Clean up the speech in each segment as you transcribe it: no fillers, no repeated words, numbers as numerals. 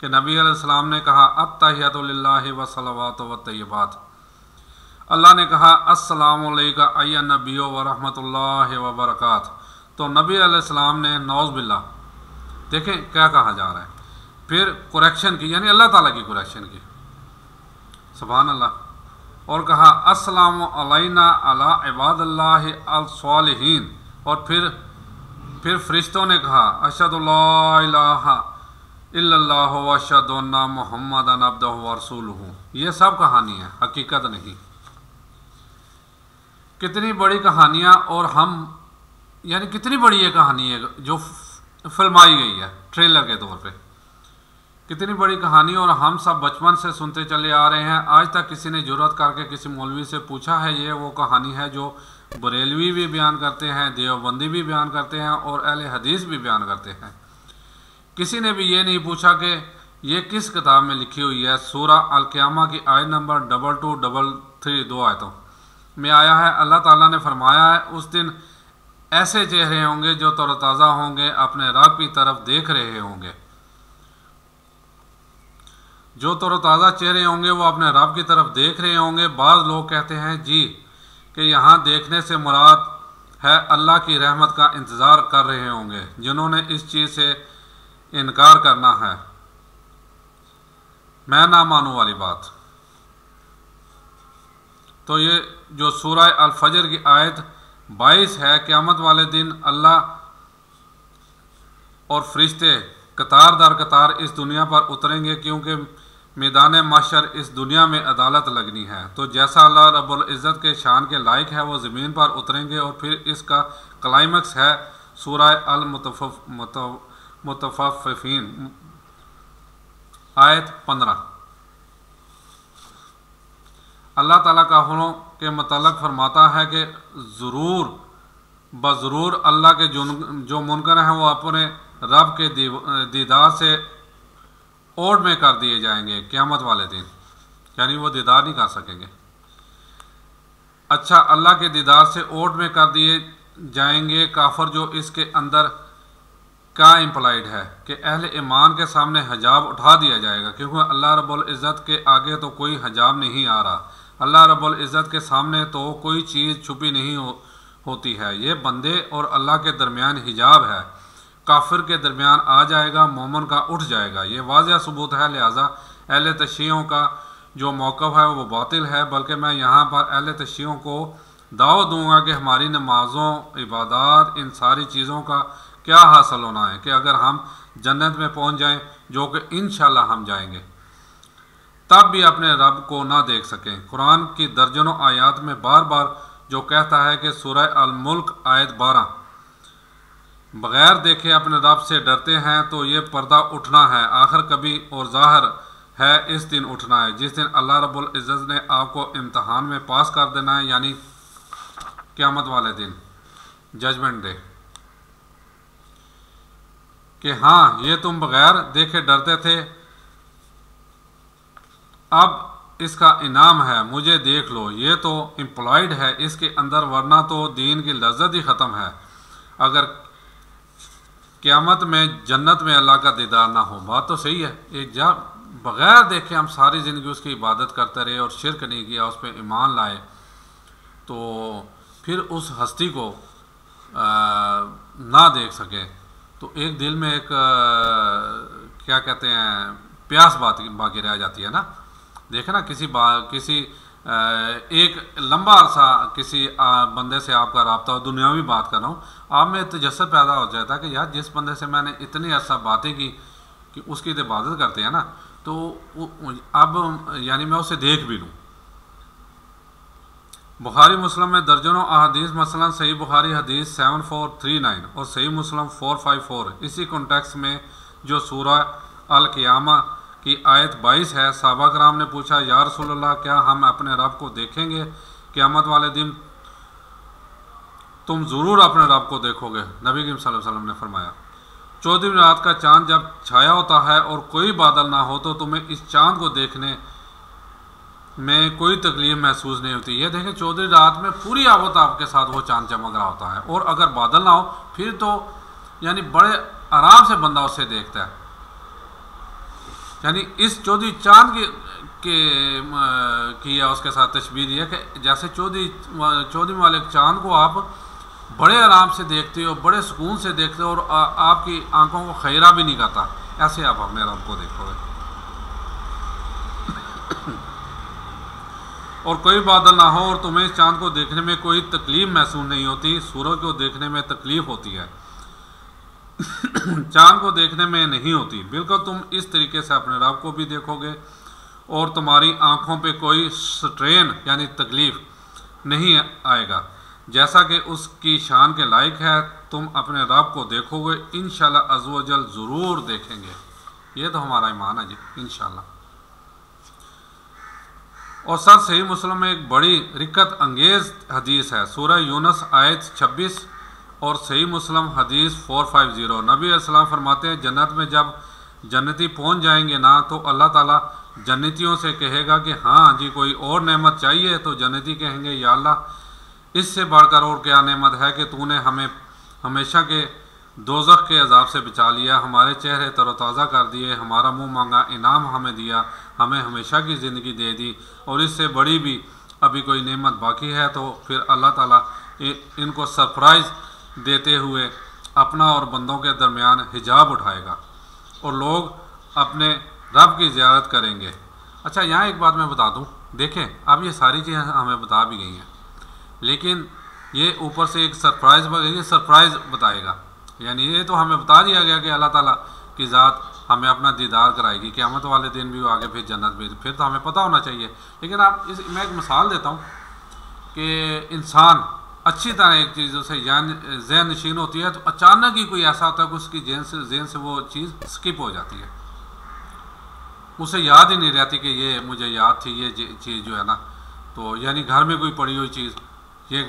کہ نبی علیہ السلام نے کہا التحیۃ للہ والصلوات والطیبات، اللہ نے کہا السلام علیکہ ایھا النبی ورحمۃ اللہ وبرکاتہ، تو نبی علیہ السلام نے نعوذ باللہ، دیکھیں کیا کہا جا رہا ہے، پھر کریکشن کی، یعنی اللہ تعالیٰ کی کریکشن کی، سبحان اللہ، اور کہا السلام علینا علی عباد اللہ الصالحین، اور پھر فرشتوں نے کہا اشہد لا الہ الا اللہ واشہد ان محمدًا عبدہ ورسولہ۔ یہ سب کہانی ہے، حقیقت نہیں۔ کتنی بڑی کہانیاں، اور ہم یعنی کتنی بڑی یہ کہانی ہے جو فلمائی گئی ہے ٹریلر کے طور پہ، کتنی بڑی کہانی، اور ہم سب بچپن سے سنتے چلے آ رہے ہیں۔ آج تک کسی نے جرأت کر کے کسی مولوی سے پوچھا ہے؟ یہ وہ کہانی ہے جو بریلوی بھی بیان کرتے ہیں، دیوبندی بھی بیان کرتے ہیں، اور اہل حدیث بھی بیان کرتے ہیں۔ کسی نے بھی یہ نہیں پوچھا کہ یہ کس کتاب میں لکھی ہوئی ہے۔ سورہ القیامہ کی آیت نمبر 2233 دو آیتوں میں آیا ہے، اللہ تعالیٰ نے فرمایا ہے اس دن ایسے چہرے ہوں گے جو تر و تازہ ہوں گے، اپنے رب کی طرف دیکھ رہے ہوں گے۔ جو تر و تازہ چہرے ہوں گے وہ اپنے رب کی طرف دیکھ رہے ہوں گے۔ بعض لوگ کہتے ہیں جی کہ یہاں دیکھنے سے مراد ہے اللہ کی رحمت کا انتظار کر رہے ہوں گے جنہوں نے اس چیز سے انکار کرنا ہے، میں نہ مانوں والی بات۔ تو یہ جو سورہ الفجر کی آیت 22 ہے، قیامت والے دن اللہ اور فرشتے قطار در قطار اس دنیا پر اتریں گے، کیونکہ میدان محشر اس دنیا میں عدالت لگنی ہے۔ تو جیسا اللہ رب العزت کے شان کے لائق ہے وہ زمین پر اتریں گے، اور پھر اس کا کلائمیکس ہے سورہ المطففین آیت 15۔ اللہ تعالیٰ کافروں کے متعلق فرماتا ہے کہ ضرور اللہ کے جو منکر ہیں وہ اپنے رب کے دیدار سے اوٹ میں کر دیے جائیں گے قیامت والے دن، یعنی وہ دیدار نہیں کر سکیں گے۔ اچھا، اللہ کے دیدار سے اوٹ میں کر دیے جائیں گے کافر، جو اس کے اندر کیا امپلائڈ ہے کہ اہل ایمان کے سامنے حجاب اٹھا دیا جائے گا، کیونکہ اللہ رب العزت کے آگے تو کوئی حجاب نہیں آ رہا، اللہ رب العزت کے سامنے تو کوئی چیز چھپی نہیں ہوتی ہے۔ یہ بندے اور اللہ کے درمیان حجاب ہے، کافر کے درمیان آ جائے گا، مومن کا اٹھ جائے گا۔ یہ واضح ثبوت ہے، لہٰذا اہل تشیعوں کا جو موقف ہے وہ باطل ہے، بلکہ میں یہاں پر اہل تشیعوں کو دعوت دوں گا کہ ہماری نمازوں، عبادات، ان ساری چیزوں کا کیا حاصل ہونا ہے کہ اگر ہم جنت میں پہنچ جائیں، جو کہ انشاءاللہ ہم جائیں گے، تب بھی اپنے رب کو نہ دیکھ سکیں۔ قرآن کی درجنوں آیات میں بار بار جو کہتا ہے کہ سورہ الملک آیت 12 بغیر دیکھے اپنے رب سے ڈرتے ہیں، تو یہ پردہ اٹھنا ہے، آخر کبھی اور ظاہر ہے اس دن اٹھنا ہے جس دن اللہ رب العزت نے آپ کو امتحان میں پاس کر دینا ہے، یعنی قیامت والے دن، ججمنٹ ڈے، کہ ہاں یہ تم بغیر دیکھے ڈرتے تھے، اب اس کا انعام ہے، مجھے دیکھ لو۔ یہ تو امپلائڈ ہے اس کے اندر، ورنہ تو دین کی لذت ہی ختم ہے اگر قیامت میں جنت میں اللہ کا دیدار نہ ہو۔ بات تو صحیح ہے، جب بغیر دیکھے ہم ساری زندگی اس کی عبادت کرتے رہے اور شرک نہیں کیا، اس پہ ایمان لائے، تو پھر اس ہستی کو نہ دیکھ سکے تو ایک دل میں ایک کیا کہتے ہیں پیاس باقی رہ جاتی ہے نا۔ دیکھیں نا، کسی ایک لمبا عرصہ کسی بندے سے آپ کا رابطہ ہو، دنیاوی بات کر رہا ہوں، آپ میں تجسس پیدا ہو جاتا ہے کہ یار جس بندے سے میں نے اتنی عرصہ باتیں کی کہ اس کی عبادت کرتے ہیں نا، تو اب یعنی میں اسے دیکھ بھی لوں۔ بخاری مسلم میں درجنوں احادیث، مثلا صحیح بخاری حدیث 7439 اور صحیح مسلم 454، اسی کانٹیکس میں جو سورہ القیامہ کی آیت 22 ہے، صحابہ کرام نے پوچھا یا رسول اللہ، کیا ہم اپنے رب کو دیکھیں گے قیامت والے دن؟ تم ضرور اپنے رب کو دیکھو گے۔ نبی کریم صلی اللہ علیہ وسلم نے فرمایا 14ویں رات کا چاند جب چھایا ہوتا ہے اور کوئی بادل نہ ہو تو تمہیں اس چاند کو دیکھنے میں کوئی تکلیف محسوس نہیں ہوتی۔ یہ دیکھیں 14ویں رات میں پوری آب آپ کے ساتھ وہ چاند چمک رہا ہوتا ہے، اور اگر بادل نہ ہو پھر تو یعنی بڑے آرام سے بندہ اسے دیکھتا ہے۔ یعنی اس چودھری چاند کی اس کے ساتھ تشبیہ دی ہے کہ جیسے چودھری والے چاند کو آپ بڑے آرام سے دیکھتے ہو، بڑے سکون سے دیکھتے ہو، اور آپ کی آنکھوں کو خیرہ بھی نہیں کرتا، ایسے آپ اپنے رب کو دیکھو گے۔ اور کوئی بادل نہ ہو اور تمہیں اس چاند کو دیکھنے میں کوئی تکلیف محسوس نہیں ہوتی، سورج کو دیکھنے میں تکلیف ہوتی ہے، چاند کو دیکھنے میں نہیں ہوتی، بالکل تم اس طریقے سے اپنے رب کو بھی دیکھو گے اور تمہاری آنکھوں پہ کوئی سٹرین یعنی تکلیف نہیں آئے گا، جیسا کہ اس کی شان کے لائق ہے۔ تم اپنے رب کو دیکھو گے، انشاءاللہ عز و جل ضرور دیکھیں گے، یہ تو ہمارا ایمان ہے جی، انشاءاللہ۔ اور سر صحیح مسلم میں ایک بڑی رکت انگیز حدیث ہے، سورہ یونس آیت 26 اور صحیح مسلم حدیث 450، نبی علیہ السلام فرماتے ہیں جنت میں جب جنتی پہنچ جائیں گے نا تو اللہ تعالیٰ جنتیوں سے کہے گا کہ ہاں جی کوئی اور نعمت چاہیے، تو جنتی کہیں گے یا اللہ اس سے بڑھ کر اور کیا نعمت ہے کہ تو نے ہمیں ہمیشہ کے دوزخ کے عذاب سے بچا لیا، ہمارے چہرے تر و تازہ کر دیے، ہمارا منہ مانگا انعام ہمیں دیا، ہمیں ہمیشہ کی زندگی دے دی، اور اس سے بڑی بھی ابھی کوئی نعمت باقی ہے۔ تو پھر اللہ تعالیٰ ان کو سرپرائز دیتے ہوئے اپنا اور بندوں کے درمیان حجاب اٹھائے گا اور لوگ اپنے رب کی زیارت کریں گے۔ اچھا یہاں ایک بات میں بتا دوں، دیکھیں اب یہ ساری چیزیں ہمیں بتا بھی گئی ہیں، لیکن یہ اوپر سے ایک سرپرائز بتائے گا، یعنی یہ تو ہمیں بتا دیا گیا کہ اللہ تعالیٰ کی ذات ہمیں اپنا دیدار کرائے گی، قیامت والے دن بھی آگے پھر جنت بھی، پھر تو ہمیں پتہ ہونا چاہیے۔ لیکن میں ایک مثال دیتا ہوں کہ انسان اچھی طرح ایک چیزوں سے ذہن نشین ہوتی ہے تو اچانک ہی کوئی ایسا ہوتا ہے کہ اس کی ذہن سے وہ چیز سکپ ہو جاتی ہے، اسے یاد ہی نہیں رہتی کہ یہ مجھے یاد تھی یہ چیز جو ہے نا، تو یعنی گھر میں کوئی پڑی ہوئی چیز یہ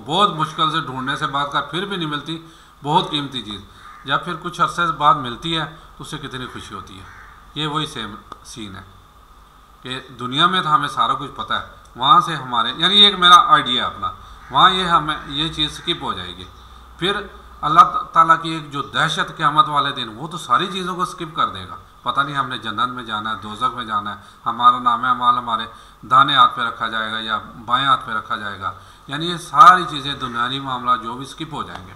بہت مشکل سے ڈھونڈنے سے بعد کا پھر بھی نہیں ملتی، بہت قیمتی چیز جب پھر کچھ عرصے بعد ملتی ہے تو اسے کتنی خوشی ہوتی ہے۔ یہ وہی سیم سین ہے کہ دنیا میں تو ہمیں سارا کچھ پتہ ہے، وہاں سے ہمارے یعنی یہ ایک میرا آئیڈیا اپنا، وہاں ہمیں یہ چیز سکپ ہو جائے گی، پھر اللہ تعالیٰ کی ایک جو دہشت قیامت والے دن وہ تو ساری چیزوں کو سکپ کر دے گا، پتہ نہیں ہم نے جنت میں جانا ہے دوزخ میں جانا ہے، ہمارا نام اعمال ہمارے دانے ہاتھ پہ رکھا جائے گا یا بائیں ہاتھ پہ رکھا جائے گا، یعنی یہ ساری چیزیں دنیاوی معاملات جو بھی سکپ ہو جائیں گے۔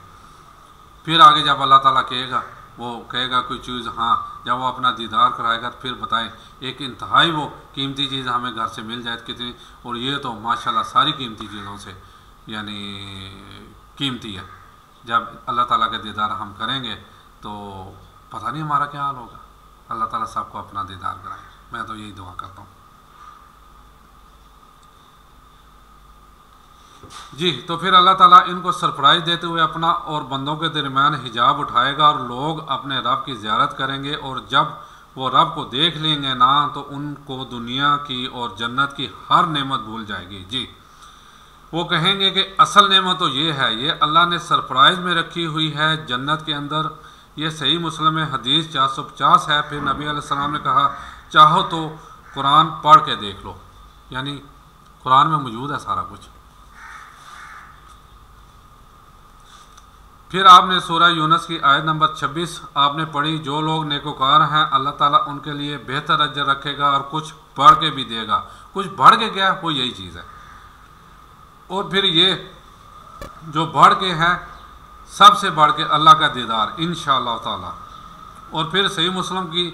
پھر آگے جب اللہ تعالیٰ کہے گا کوئی چیز، ہاں جب وہ اپنا دیدار کرائے گا پھر بتائیں ایک انتہائی وہ قیمتی چیز ہمیں گھر سے مل جائے کتنی، اور یہ تو ماشاءاللہ ساری قیمتی چیزوں سے یعنی قیمتی ہے۔ جب اللہ تعالیٰ کا دیدار ہم کریں گے تو پتہ نہیں ہمارا کیا حال ہوگا۔ اللہ تعالیٰ سب کو اپنا دیدار کرائے، میں تو یہی دعا کرتا ہوں جی۔ تو پھر اللہ تعالیٰ ان کو سرپرائز دیتے ہوئے اپنا اور بندوں کے درمیان حجاب اٹھائے گا اور لوگ اپنے رب کی زیارت کریں گے، اور جب وہ رب کو دیکھ لیں گے نا تو ان کو دنیا کی اور جنت کی ہر نعمت بھول جائے گی جی۔ وہ کہیں گے کہ اصل نعمت تو یہ ہے، یہ اللہ نے سرپرائز میں رکھی ہوئی ہے جنت کے اندر۔ یہ صحیح مسلم حدیث 450 ہے۔ پھر نبی علیہ السلام نے کہا چاہو تو قرآن پڑھ کے دیکھ لو، یعنی قرآن میں موجود ہے سارا کچھ۔ پھر آپ نے سورہ یونس کی آیت نمبر 26 آپ نے پڑھی، جو لوگ نیکوکار ہیں اللہ تعالیٰ ان کے لیے بہتر اجر رکھے گا اور کچھ بڑھ کے بھی دے گا۔ کچھ بڑھ کے کیا وہ یہی چیز ہے، اور پھر یہ جو بڑھ کے ہیں سب سے بڑھ کے اللہ کا دیدار انشاءاللہ تعالی۔ اور پھر صحیح مسلم کی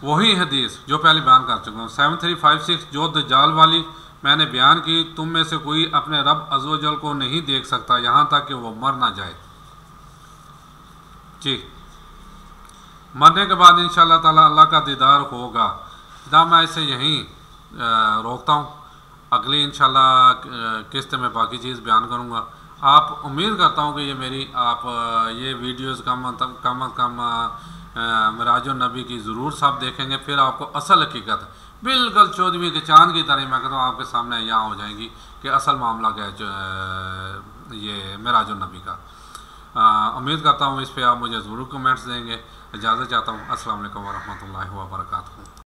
وہی حدیث جو پہلے بیان کر چکا ہوں 7356 جو دجال والی میں نے بیان کی، تم میں سے کوئی اپنے رب عز و جل کو نہیں دیکھ سکتا یہاں تک کہ وہ مر نہ جائے جی۔ مرنے کے بعد انشاءاللہ تعالی اللہ کا دیدار ہوگا۔ میں اسے یہیں روکتا ہوں، اگلی انشاءاللہ قسط میں باقی چیز بیان کروں گا۔ آپ امید کرتا ہوں کہ یہ میری یہ ویڈیوز کم از کم معراج النبی کی ضرور سب دیکھیں گے، پھر آپ کو اصل حقیقت بالکل 14ویں کے چاند کی طرح میں کہتا ہوں آپ کے سامنے یہاں ہو جائے گی کہ اصل معاملہ کیا ہے یہ معراج النبی کا۔ امید کرتا ہوں اس پہ آپ مجھے ضرور کمنٹس دیں گے۔ اجازت چاہتا ہوں، السلام علیکم ورحمۃ اللہ وبرکاتہ۔